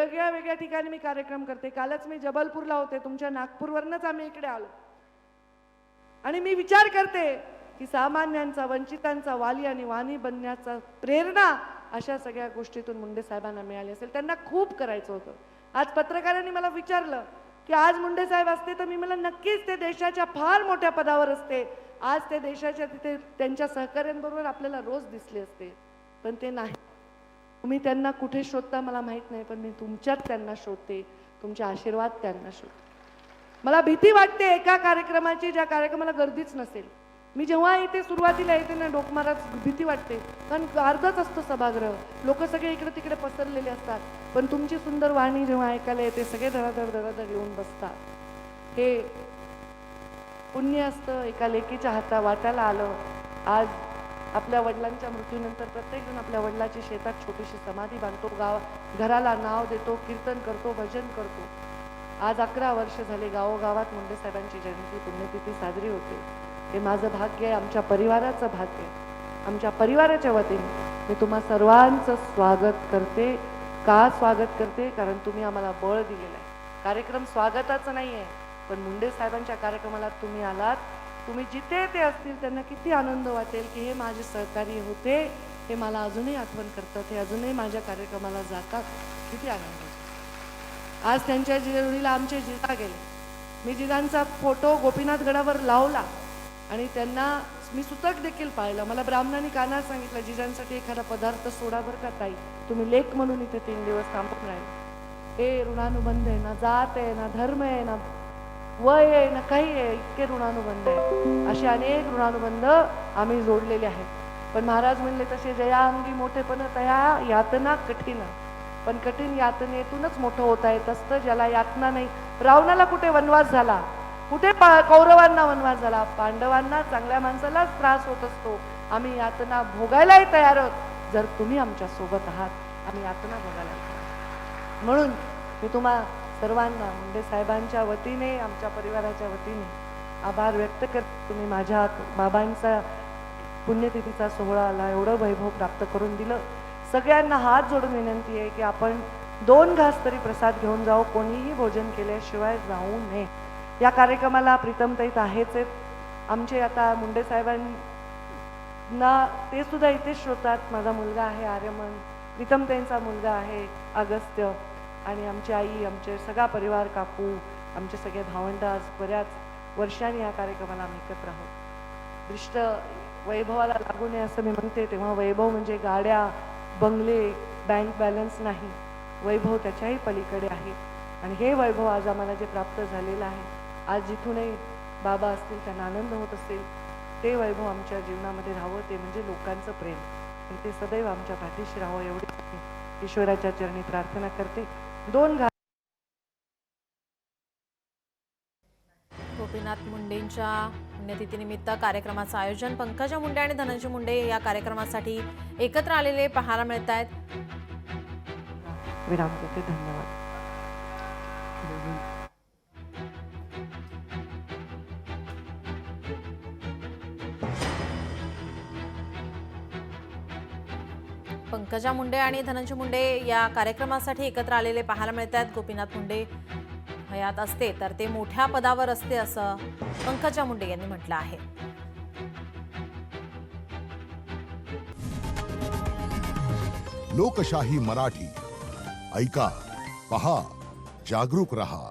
वेगळ्या वेगळ्या ठिकाणी मी कार्यक्रम करते. कालच मी जबलपूरला होते, तुमच्या नागपूरवरनंच आम्ही इकडे आलो. आणि मी विचार करते की सामान्यांचा, वंचितांचा वाली आणि वाणी बनण्याचा प्रेरणा अशा सगळ्या गोष्टीतून मुंडे साहेबांना मिळाली असेल. त्यांना खूप करायचं होतं. आज पत्रकारांनी मला विचारलं की आज मुंडे साहेब असते तर मी मला नक्कीच ते देशाच्या फार मोठ्या पदावर असते. आज ते देशाच्या तिथे त्यांच्या सहकाऱ्यांबरोबर आपल्याला रोज दिसले असते, पण ते नाही. तुम्ही त्यांना कुठे शोधता मला माहित नाही, पण मी तुमच्यात त्यांना शोधते, तुमचे आशीर्वाद त्यांना शोधते. मला भीती वाटते एका कार्यक्रमाची, ज्या कार्यक्रमाला गर्दीच नसेल. मी जेव्हा इथे सुरुवातीला येते ना, डोकमाराच भीती वाटते, कारण अर्धच असतो सभागृह, लोक सगळे इकडे तिकडे पसरलेले असतात. पण तुमची सुंदर वाणी जेव्हा ऐकायला येते, सगळे धडाधड धडाधड येऊन बसतात. हे पुण्य असतं, एका लेकीच्या हाता वाटायला आलं. आज आपल्या वडिलांच्या मृत्यूनंतर प्रत्येकजण आपल्या वडिलाची शेतात छोटीशी समाधी बांधतो, घराला नाव देतो, कीर्तन करतो, भजन करतो. आज 11 वर्ष झाले गावोगावात मुंडे साहेबांची जयंती पुण्यतिथी साजरी होते. हे माझं भाग्य आहे, आमच्या परिवाराचं भाग्य आहे. आमच्या परिवाराच्या वतीने मी तुम्हा सर्वांचं स्वागत करते. का स्वागत करते? कारण तुम्ही आम्हाला बळ दिलेलं आहे. कार्यक्रम स्वागताचं नाही आहे, पण मुंडे साहेबांच्या कार्यक्रमाला तुम्ही आलात. तुम्ही जिथे ते असतील त्यांना किती आनंद वाटेल की हे माझे सहकारी होते, हे मला अजूनही आठवण करतात, हे अजूनही माझ्या कार्यक्रमाला जातात. किती आनंद. आज त्यांच्या जोडीला आमचे जिजा गेले. मी जिजांचा फोटो गोपीनाथ गडावर लावला आणि त्यांना मी सुतक देखील पाळलं. मला ब्राह्मणांनी कानात सांगितलं, जिजांसाठी एखादा पदार्थ सोडा बरं का ताई, तुम्ही लेख म्हणून इथे 3 दिवस थांबून राहिले. हे ऋणानुबंध आहे ना, जात आहे ना, धर्म आहे ना, वय आहे ना, काही आहे, इतके ऋणानुबंध आहे. असे अनेक ऋणानुबंध आम्ही जोडलेले आहेत. पण महाराज म्हणले तसे, जया अंगी मोठेपण तया यातना कठीण, पण कठीण यातनेतूनच मोठं होता येत असतं. ज्याला यातना नाही. रावणाला कुठे वनवास झाला, कुठे कौरवांना वनवास झाला, पांडवांना, चांगल्या माणसालाच त्रास होत असतो. आम्ही यातना भोगायलाही तयार आहोत जर तुम्ही आमच्या सोबत आहात. आम्ही यातना भोगायला तयार. म्हणून मी तुम्हा सर्वांना मुंडे साहेबांच्या वतीने, आमच्या परिवाराच्या वतीने आभार व्यक्त करते. तुम्ही माझ्या बाबांचा पुण्यतिथीचा सोहळाला एवढं वैभव प्राप्त करून दिलं. सगळ्यांना हात जोडून विनंती आहे की आपण 2 घास तरी प्रसाद घेऊन जाऊ, कोणीही भोजन केल्याशिवाय जाऊ नये. या कार्यक्रमाला प्रीतमताई आहेच आहेत. आमचे आता मुंडे साहेबांना ते सुद्धा इथेच शोधतात. माझा मुलगा आहे आर्यमन, प्रीतमताईंचा मुलगा आहे अगस्त्य, आणि आमची आई, आमचे सगळा परिवार, काकू, आमचे सगळे भावंड आज बऱ्याच वर्षांनी या कार्यक्रमाला आम्ही एकत्र आहोत. दृष्ट वैभवाला लागू नये असं मी म्हणते. तेव्हा वैभव म्हणजे गाड्या, बंगले, बँक बॅलन्स नाही. वैभव त्याच्याही पलीकडे आहे. आणि हे वैभव आज आम्हाला जे प्राप्त झालेलं आहे, आज जिथूनही बाबा असतील त्यांना आनंद होत असेल, ते वैभव आमच्या जीवनामध्ये राहावं. ते म्हणजे लोकांचं प्रेम, आणि ते सदैव आमच्या पाठीशी राहावं एवढी ईश्वराच्या चरणी प्रार्थना करते. 2 घास. गोपीनाथ मुंडेंच्या पुण्यतिथीनिमित्त कार्यक्रमाचं आयोजन पंकजा मुंडे आणि धनंजय मुंडे या कार्यक्रमासाठी एकत्र आलेले पाहायला मिळत आहेत. विराम देते. धन्यवाद. पंकजा मुंडे आणि धनंजय मुंडे या कार्यक्रमासाठी एकत्र आलेले पाहायला मिळत आहेत. गोपीनाथ मुंडे हयात असते तर ते मोठ्या पदावर असते असं पंकजा मुंडे यांनी म्हटलं आहे. लोकशाही मराठी ऐका, पहा, जागरूक रहा.